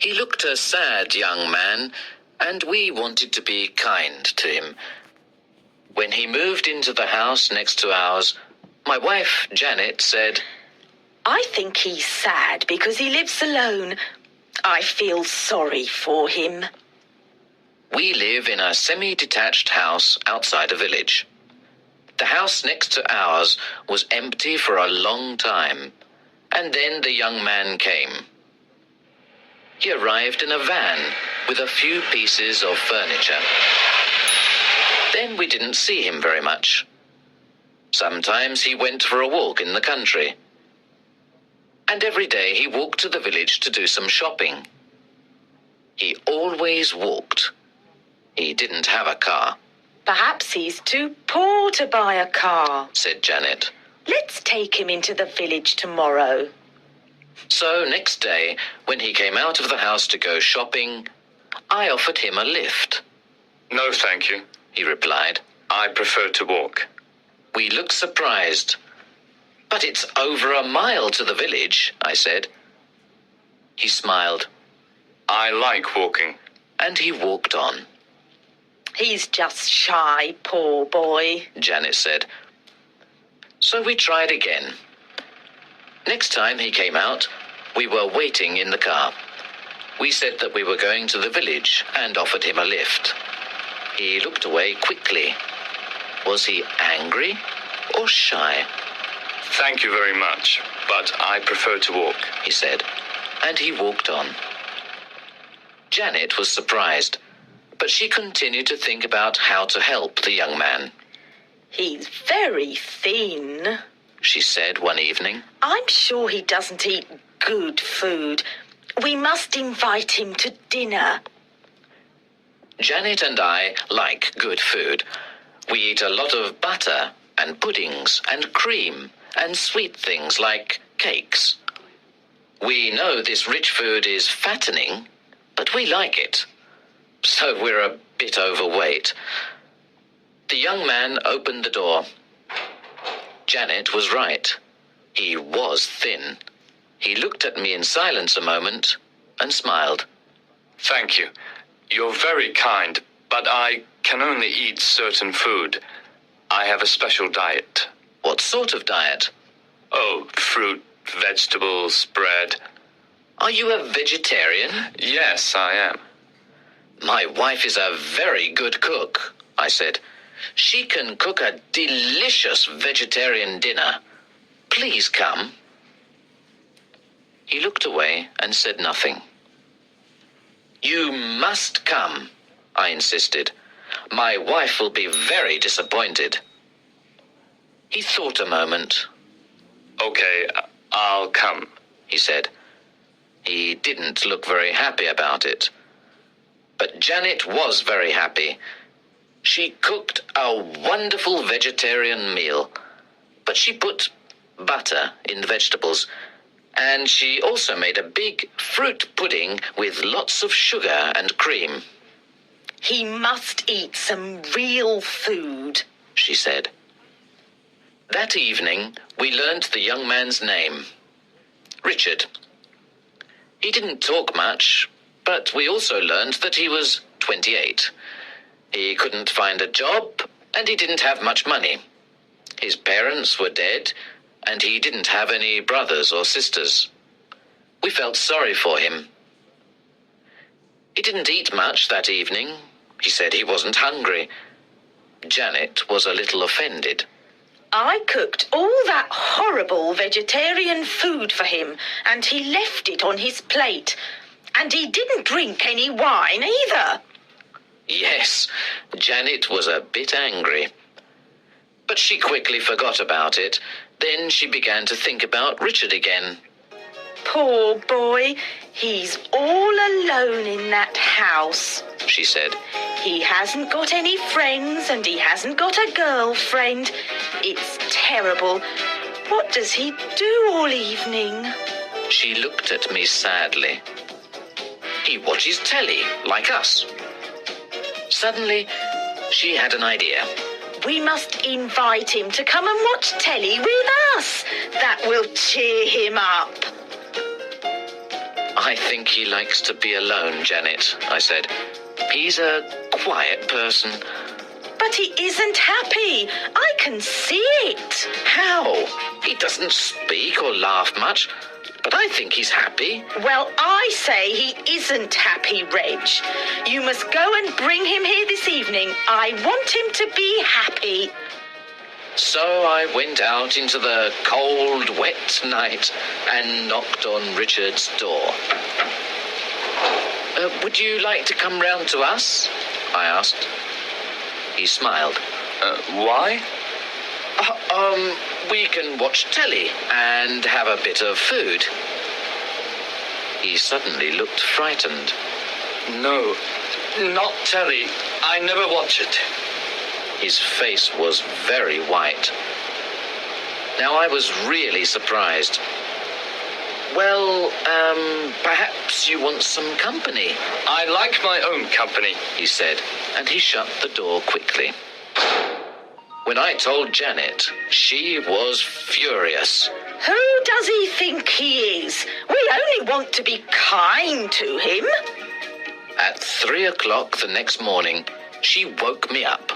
He looked a sad young man, and we wanted to be kind to him. When he moved into the house next to ours, my wife, Janet, said, "I think he's sad because he lives alone. I feel sorry for him." We live in a semi-detached house outside a village. The house next to ours was empty for a long time, and then the young man came. He arrived in a van with a few pieces of furniture. Then we didn't see him very much. Sometimes he went for a walk in the country. And every day he walked to the village to do some shopping. He always walked. He didn't have a car. "Perhaps he's too poor to buy a car," said Janet. "Let's take him into the village tomorrow." So next day, when he came out of the house to go shopping, I offered him a lift. "No, thank you," he replied. "I prefer to walk." We looked surprised. "But it's over a mile to the village," I said. He smiled. "I like walking." And he walked on. "He's just shy, poor boy," Janet said. So we tried again. Next time he came out, we were waiting in the car. We said that we were going to the village and offered him a lift. He looked away quickly. Was he angry or shy? "Thank you very much, but I prefer to walk," he said, and he walked on. Janet was surprised, but she continued to think about how to help the young man. "He's very thin," she said one evening. "I'm sure he doesn't eat good food. We must invite him to dinner." Janet and I like good food. We eat a lot of butter and puddings and cream and sweet things like cakes. We know this rich food is fattening, but we like it. So we're a bit overweight. The young man opened the door. Janet was right. He was thin. He looked at me in silence a moment and smiled. "Thank you. You're very kind, but I can only eat certain food. I have a special diet." "What sort of diet?" "Oh, fruit, vegetables, bread." "Are you a vegetarian?" "Yes, I am." "My wife is a very good cook," I said. "She can cook a delicious vegetarian dinner. Please come." He looked away and said nothing. "You must come," I insisted. "My wife will be very disappointed." He thought a moment. "Okay, I'll come," he said. He didn't look very happy about it. But Janet was very happy. She cooked a wonderful vegetarian meal, but she put butter in the vegetables, and she also made a big fruit pudding with lots of sugar and cream. "He must eat some real food," she said. That evening, we learnt the young man's name, Richard. He didn't talk much, but we also learnt that he was 28. He couldn't find a job, and he didn't have much money. His parents were dead, and he didn't have any brothers or sisters. We felt sorry for him. He didn't eat much that evening. He said he wasn't hungry. Janet was a little offended. "I cooked all that horrible vegetarian food for him, and he left it on his plate. And he didn't drink any wine either." Yes, Janet was a bit angry. But she quickly forgot about it. Then she began to think about Richard again. "Poor boy, he's all alone in that house," she said. "He hasn't got any friends and he hasn't got a girlfriend. It's terrible. What does he do all evening?" She looked at me sadly. "He watches telly, like us." Suddenly, she had an idea. "We must invite him to come and watch telly with us. That will cheer him up." I think he likes to be alone, Janet, I said. He's a quiet person. But he isn't happy. I can see it. How? He doesn't speak or laugh much, but I think he's happy. Well, I say he isn't happy, Reg. You must go and bring him here this evening. I want him to be happy. So I went out into the cold, wet night and knocked on Richard's door. Would you like to come round to us? I asked. He smiled. Why? We can watch telly and have a bit of food. He suddenly looked frightened. No, not telly. I never watch it. His face was very white. Now I was really surprised. Well, perhaps you want some company? I like my own company, he said, and he shut the door quickly. When I told Janet, she was furious. Who does he think he is? We only want to be kind to him. At 3 o'clock the next morning, she woke me up.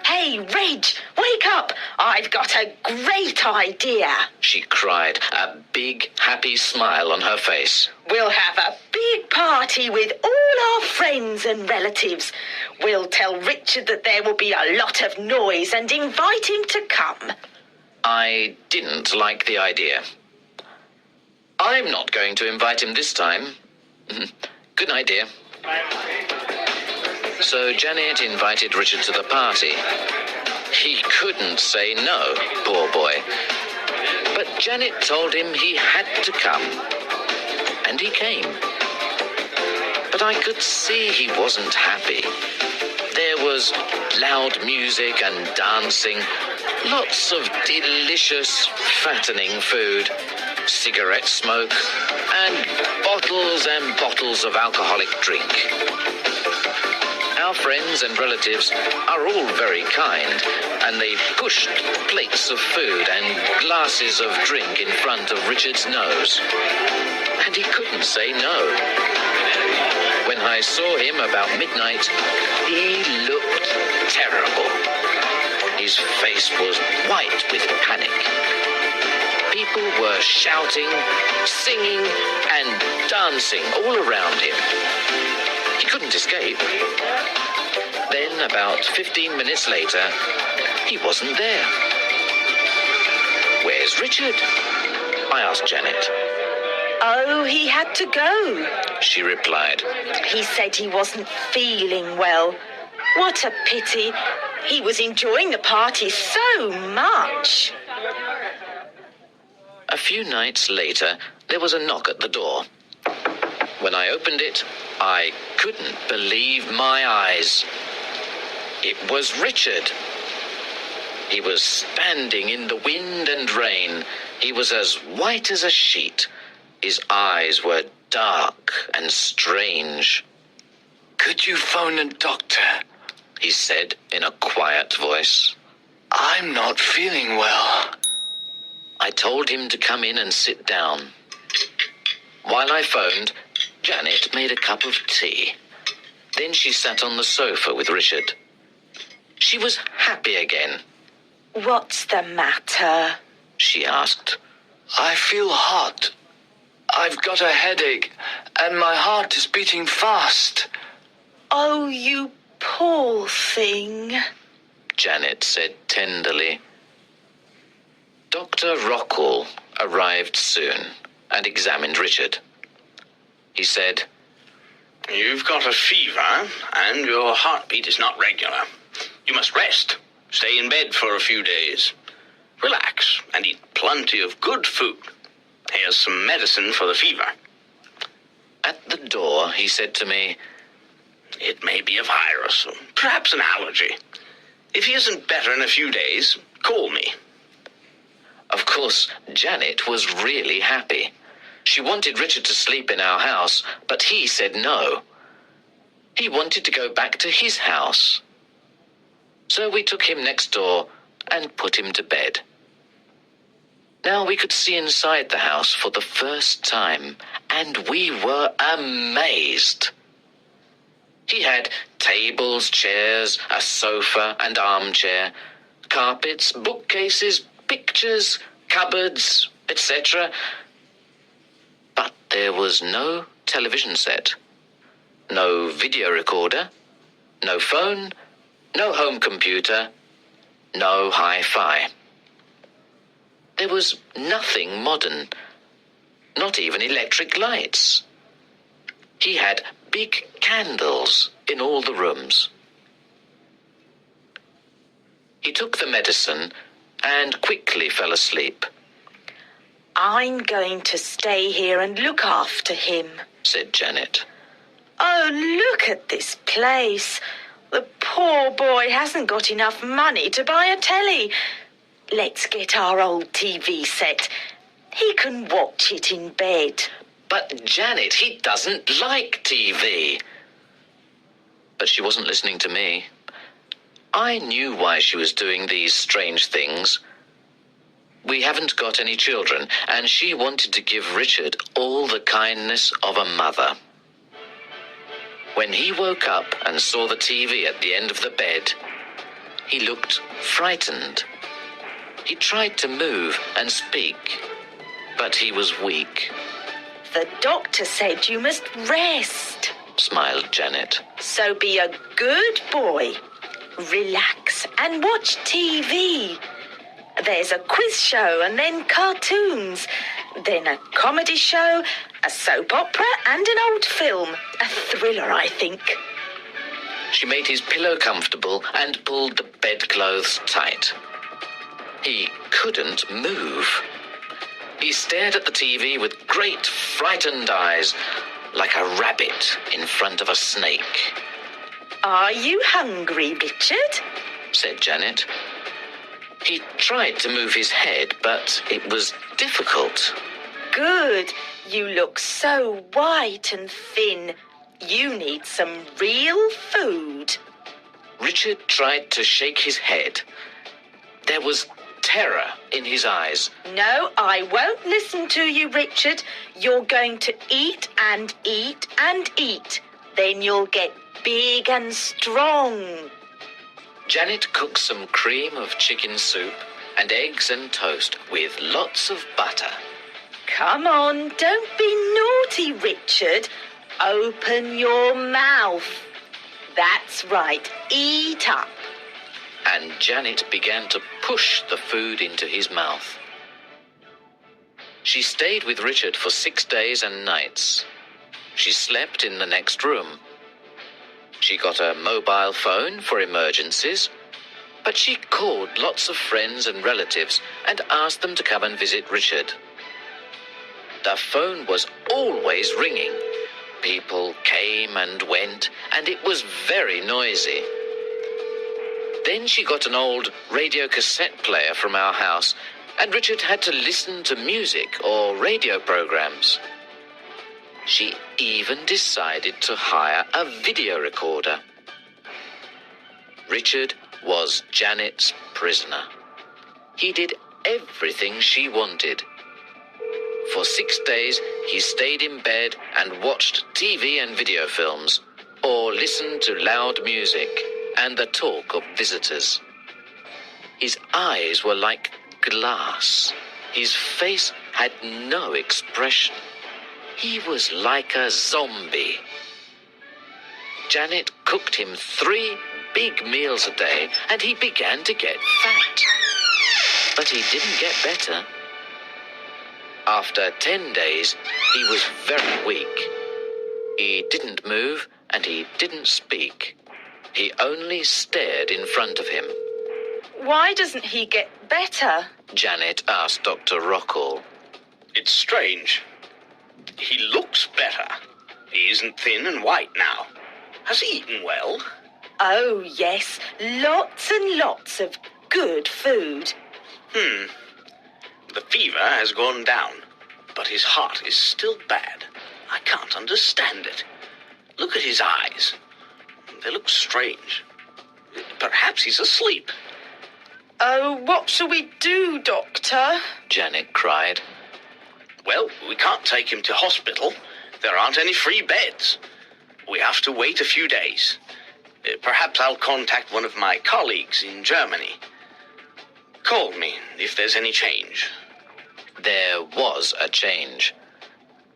Hey, Reg, wake up. I've got a great idea. She cried, a big, happy smile on her face. We'll have a big party with all our friends and relatives. We'll tell Richard that there will be a lot of noise and invite him to come. I didn't like the idea. I'm not going to invite him this time. Good night, dear. So Janet invited Richard to the party. He couldn't say no, poor boy. But Janet told him he had to come. And he came. But I could see he wasn't happy. There was loud music and dancing, lots of delicious, fattening food, cigarette smoke, and bottles of alcoholic drink. Our friends and relatives are all very kind, and they pushed plates of food and glasses of drink in front of Richard's nose. And he couldn't say no. When I saw him about midnight, he looked terrible. His face was white with panic. People were shouting, singing, and dancing all around him. He couldn't escape. Then, about 15 minutes later, he wasn't there. Where's Richard? I asked Janet. Oh, he had to go, she replied. He said he wasn't feeling well. What a pity. He was enjoying the party so much. A few nights later, there was a knock at the door. When I opened it, I couldn't believe my eyes. It was Richard. He was standing in the wind and rain. He was as white as a sheet. His eyes were dark and strange. Could you phone a doctor? He said in a quiet voice. I'm not feeling well. I told him to come in and sit down. While I phoned, Janet made a cup of tea. Then she sat on the sofa with Richard. She was happy again. What's the matter? She asked. I feel hot. I've got a headache, and my heart is beating fast. Oh, you poor thing, Janet said tenderly. Dr. Rockall arrived soon and examined Richard. He said, You've got a fever, and your heartbeat is not regular. You must rest. Stay in bed for a few days. Relax and eat plenty of good food. Here's some medicine for the fever. At the door, he said to me, It may be a virus, or perhaps an allergy. If he isn't better in a few days, call me. Of course, Janet was really happy. She wanted Richard to sleep in our house, but he said no. He wanted to go back to his house. So we took him next door and put him to bed. Now we could see inside the house for the first time, and we were amazed. He had tables, chairs, a sofa and armchair, carpets, bookcases, pictures, cupboards, etc. But there was no television set, no video recorder, no phone, no home computer, no hi-fi. There was nothing modern, not even electric lights. He had big candles in all the rooms. He took the medicine and quickly fell asleep. I'm going to stay here and look after him, said Janet. Oh, look at this place. The poor boy hasn't got enough money to buy a telly. Let's get our old TV set. He can watch it in bed. But Janet, he doesn't like TV. But she wasn't listening to me. I knew why she was doing these strange things. We haven't got any children, and she wanted to give Richard all the kindness of a mother. When he woke up and saw the TV at the end of the bed, he looked frightened. He tried to move and speak, but he was weak. The doctor said you must rest, smiled Janet. So be a good boy. Relax and watch TV. There's a quiz show and then cartoons, then a comedy show, a soap opera and an old film. A thriller, I think. She made his pillow comfortable and pulled the bedclothes tight. He couldn't move. He stared at the TV with great frightened eyes, like a rabbit in front of a snake. Are you hungry, Richard? said Janet. He tried to move his head, but it was difficult. Good. You look so white and thin. You need some real food. Richard tried to shake his head. There was terror in his eyes. No, I won't listen to you, Richard. You're going to eat and eat and eat. Then you'll get big and strong. Janet cooked some cream of chicken soup and eggs and toast with lots of butter. Come on, don't be naughty, Richard. Open your mouth. That's right, eat up. And Janet began to push the food into his mouth. She stayed with Richard for 6 days and nights. She slept in the next room. She got a mobile phone for emergencies, but she called lots of friends and relatives and asked them to come and visit Richard. The phone was always ringing. People came and went, and it was very noisy. Then she got an old radio cassette player from our house, and Richard had to listen to music or radio programs. She even decided to hire a video recorder. Richard was Janet's prisoner. He did everything she wanted. For 6 days, he stayed in bed and watched TV and video films, or listened to loud music and the talk of visitors. His eyes were like glass. His face had no expression. He was like a zombie. Janet cooked him 3 big meals a day, and he began to get fat. But he didn't get better. After 10 days, he was very weak. He didn't move, and he didn't speak. He only stared in front of him. Why doesn't he get better? Janet asked Dr. Rockall. It's strange. He looks better. He isn't thin and white now. Has he eaten well? Oh, yes. Lots and lots of good food. The fever has gone down, but his heart is still bad. I can't understand it. Look at his eyes. They look strange. Perhaps he's asleep. Oh, what shall we do, Doctor? Janet cried. Well, we can't take him to hospital. There aren't any free beds. We have to wait a few days. Perhaps I'll contact one of my colleagues in Germany. Call me if there's any change. There was a change.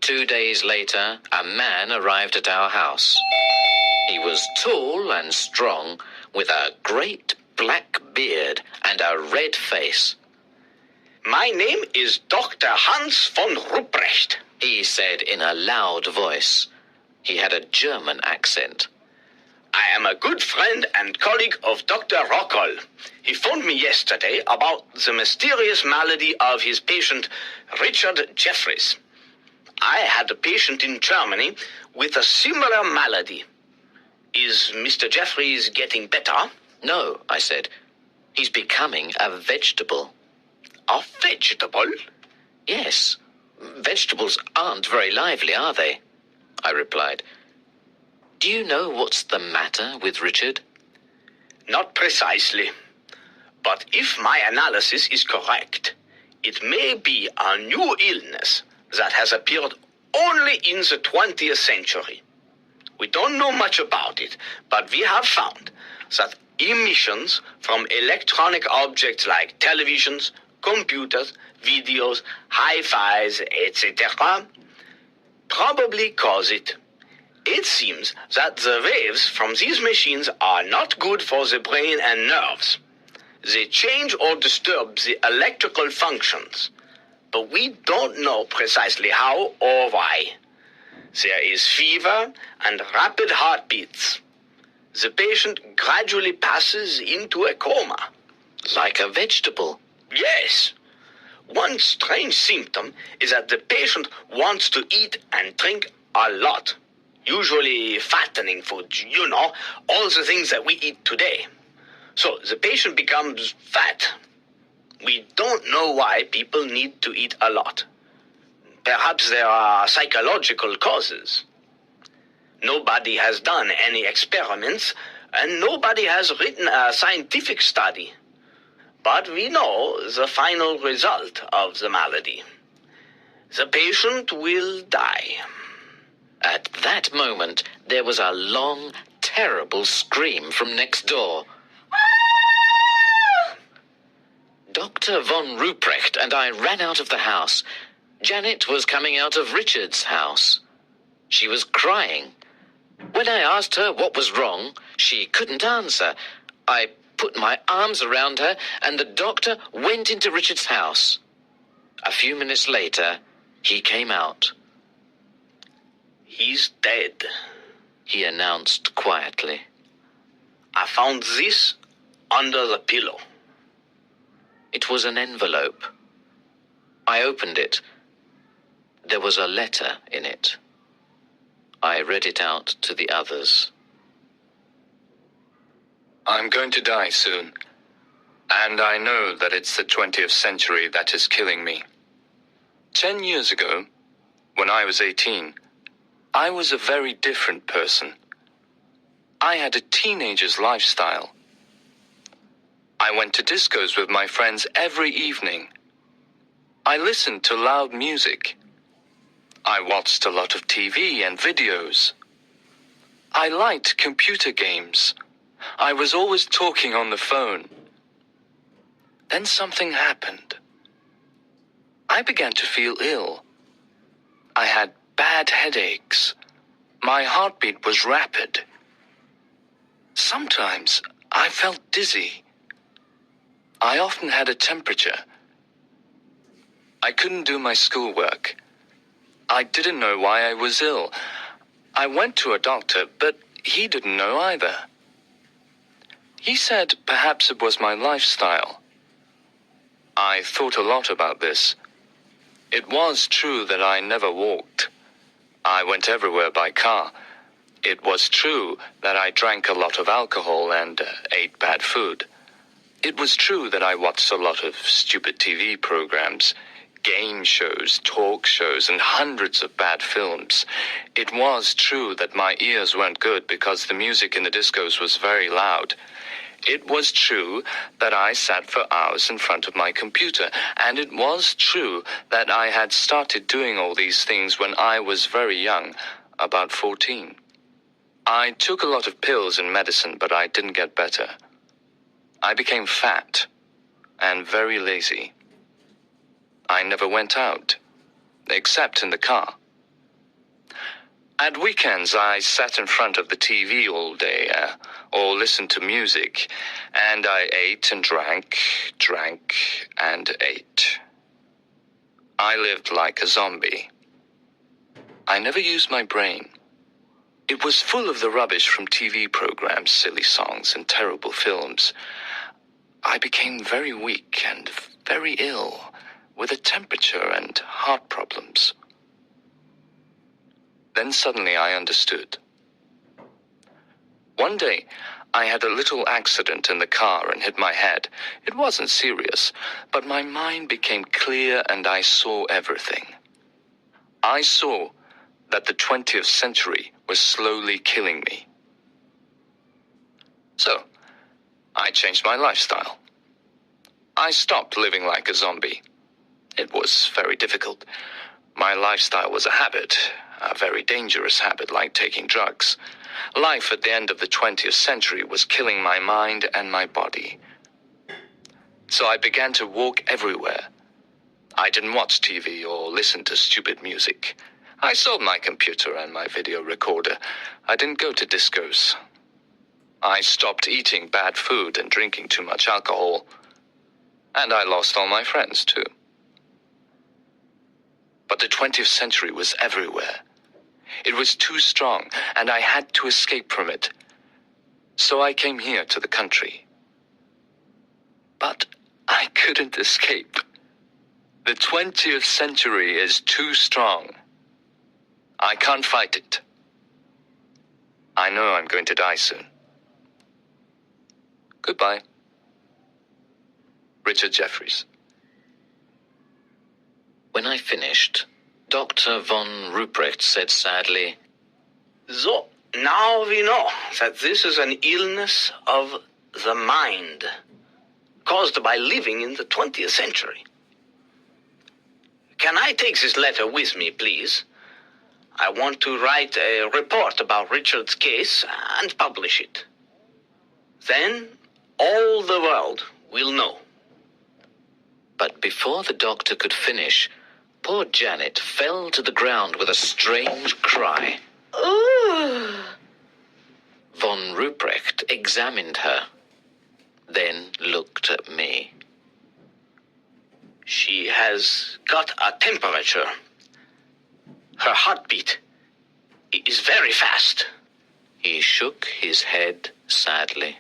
2 days later, a man arrived at our house. He was tall and strong, with a great black beard and a red face. My name is Dr. Hans von Ruprecht, He said in a loud voice. He had a German accent. I am a good friend and colleague of Dr. Rockoll. He phoned me yesterday about the mysterious malady of his patient, Richard Jeffries. I had a patient in Germany with a similar malady. Is Mr. Jeffries getting better? No, I said. He's becoming a vegetable. A vegetable? Yes. Vegetables aren't very lively, are they? I replied. Do you know what's the matter with Richard? Not precisely. But if my analysis is correct, it may be a new illness that has appeared only in the 20th century. We don't know much about it, but we have found that emissions from electronic objects like televisions, computers, videos, hi-fis, etc. probably cause it. It seems that the waves from these machines are not good for the brain and nerves. They change or disturb the electrical functions, but we don't know precisely how or why. There is fever and rapid heartbeats. The patient gradually passes into a coma. Like a vegetable. Yes. One strange symptom is that the patient wants to eat and drink a lot. Usually fattening food, all the things that we eat today. So the patient becomes fat. We don't know why people need to eat a lot. Perhaps there are psychological causes. Nobody has done any experiments, and nobody has written a scientific study. But we know the final result of the malady. The patient will die. At that moment, there was a long, terrible scream from next door. Dr. von Ruprecht and I ran out of the house. Janet was coming out of Richard's house. She was crying. When I asked her what was wrong, she couldn't answer. I put my arms around her, and the doctor went into Richard's house. A few minutes later, he came out. He's dead, He announced quietly. I found this under the pillow. It was an envelope. I opened it. There was a letter in it. I read it out to the others. I'm going to die soon, and I know that it's the 20th century that is killing me. 10 years ago, when I was 18, I was a very different person. I had a teenager's lifestyle. I went to discos with my friends every evening. I listened to loud music. I watched a lot of TV and videos. I liked computer games. I was always talking on the phone. Then something happened. I began to feel ill. I had bad headaches. My heartbeat was rapid. Sometimes I felt dizzy. I often had a temperature. I couldn't do my schoolwork. I didn't know why I was ill. I went to a doctor, but he didn't know either. He said perhaps it was my lifestyle. I thought a lot about this. It was true that I never walked. I went everywhere by car. It was true that I drank a lot of alcohol and ate bad food. It was true that I watched a lot of stupid TV programs, game shows, talk shows, and hundreds of bad films. It was true that my ears weren't good because the music in the discos was very loud. It was true that I sat for hours in front of my computer, and it was true that I had started doing all these things when I was very young, about 14. I took a lot of pills and medicine, but I didn't get better. I became fat and very lazy. I never went out, except in the car. At weekends, I sat in front of the TV all day, or listened to music, and I ate and drank and ate. I lived like a zombie. I never used my brain. It was full of the rubbish from TV programs, silly songs, and terrible films. I became very weak and very ill, with a temperature and heart problems. Then suddenly I understood. One day, I had a little accident in the car and hit my head. It wasn't serious, but my mind became clear and I saw everything. I saw that the 20th century was slowly killing me. So, I changed my lifestyle. I stopped living like a zombie. It was very difficult. My lifestyle was a habit, a very dangerous habit like taking drugs. Life at the end of the 20th century was killing my mind and my body. So I began to walk everywhere. I didn't watch TV or listen to stupid music. I sold my computer and my video recorder. I didn't go to discos. I stopped eating bad food and drinking too much alcohol. And I lost all my friends, too. But the 20th century was everywhere. It was too strong, and I had to escape from it. So I came here to the country. But I couldn't escape. The 20th century is too strong. I can't fight it. I know I'm going to die soon. Goodbye. Richard Jeffries. When I finished, Dr. von Ruprecht said sadly, So, now we know that this is an illness of the mind, caused by living in the 20th century. Can I take this letter with me, please? I want to write a report about Richard's case and publish it. Then, all the world will know. But before the doctor could finish, poor Janet fell to the ground with a strange cry. Ooh. Von Ruprecht examined her, then looked at me. She has got a temperature. Her heartbeat is very fast. He shook his head sadly.